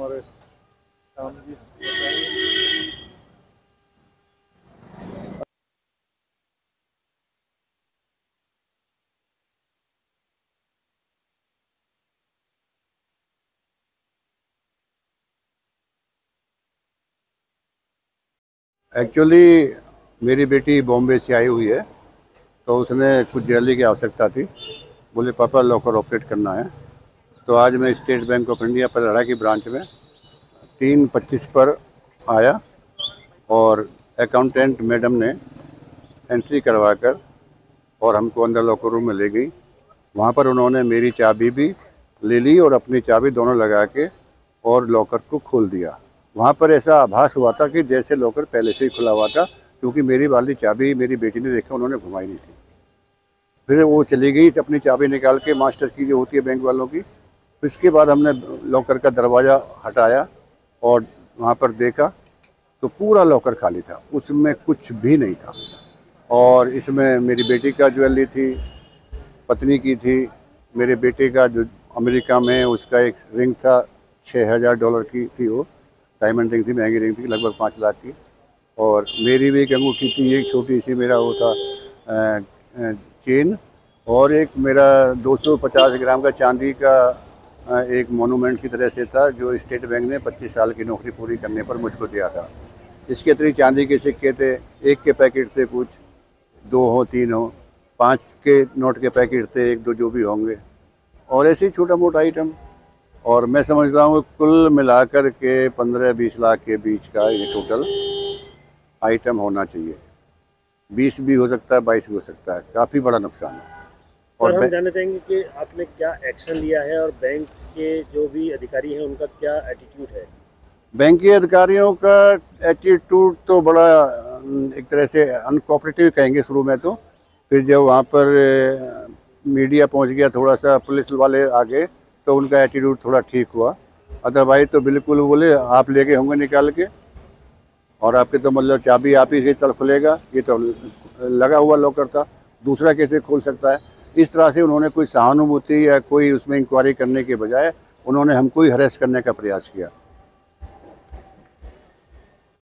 हमारे काम की बताइए। एक्चुअली मेरी बेटी बॉम्बे से आई हुई है, तो उसने कुछ ज्वेलरी की आवश्यकता थी। बोले पापा लॉकर ऑपरेट करना है। तो आज मैं स्टेट बैंक ऑफ इंडिया पलहड़ा की ब्रांच में 3:25 पर आया और अकाउंटेंट मैडम ने एंट्री करवा कर और हमको अंदर लॉकर रूम में ले गई। वहाँ पर उन्होंने मेरी चाबी भी ले ली और अपनी चाबी दोनों लगा के और लॉकर को खोल दिया। वहाँ पर ऐसा आभास हुआ था कि जैसे लॉकर पहले से ही खुला हुआ था, क्योंकि मेरी वाली चाबी मेरी बेटी ने देखा, उन्होंने घुमाई नहीं थी। फिर वो चली गई अपनी चाबी निकाल के, मास्टर की जो होती है बैंक वालों की। फिर इसके बाद हमने लॉकर का दरवाज़ा हटाया और वहाँ पर देखा तो पूरा लॉकर खाली था, उसमें कुछ भी नहीं था। और इसमें मेरी बेटी का ज्वेलरी थी, पत्नी की थी, मेरे बेटे का जो अमेरिका में है उसका एक रिंग था, $6,000 की थी, वो डायमंड रिंग थी, महंगी रिंग थी, लगभग 5 लाख की। और मेरी भी एक अंगूठी थी, एक छोटी सी मेरा वो था चेन। और एक मेरा 250 ग्राम का चांदी का एक मोनूमेंट की तरह से था, जो स्टेट बैंक ने 25 साल की नौकरी पूरी करने पर मुझको दिया था। इसके अतिरिक्त चांदी के सिक्के थे, एक के पैकेट थे, कुछ 2 हो 3 हो, 5 के नोट के पैकेट थे, 1-2 जो भी होंगे, और ऐसे ही छोटा मोटा आइटम। और मैं समझता हूँ कुल मिलाकर के 15-20 लाख के बीच का ये टोटल आइटम होना चाहिए। 20 भी हो सकता है, 22 भी हो सकता है, काफ़ी बड़ा नुकसान है। और सर, हम जानना चाहेंगे कि आपने क्या एक्शन लिया है और बैंक के जो भी अधिकारी हैं उनका क्या एटीट्यूड है? बैंक के अधिकारियों का एटीट्यूड तो बड़ा एक तरह से अनकोऑपरेटिव कहेंगे शुरू में। तो फिर जब वहाँ पर मीडिया पहुँच गया, थोड़ा सा पुलिस वाले आ गए, तो उनका एटीट्यूड थोड़ा ठीक हुआ। अदरवाइज तो बिल्कुल बोले आप ले गए होंगे निकाल के, और आपके तो मतलब चाबी आप ही से चल खुलेगा, ये तो लगा हुआ लॉकर था, दूसरा कैसे खोल सकता है। इस तरह से उन्होंने कोई सहानुभूति या कोई उसमें इंक्वायरी करने के बजाय उन्होंने हमको ही हरेस करने का प्रयास किया।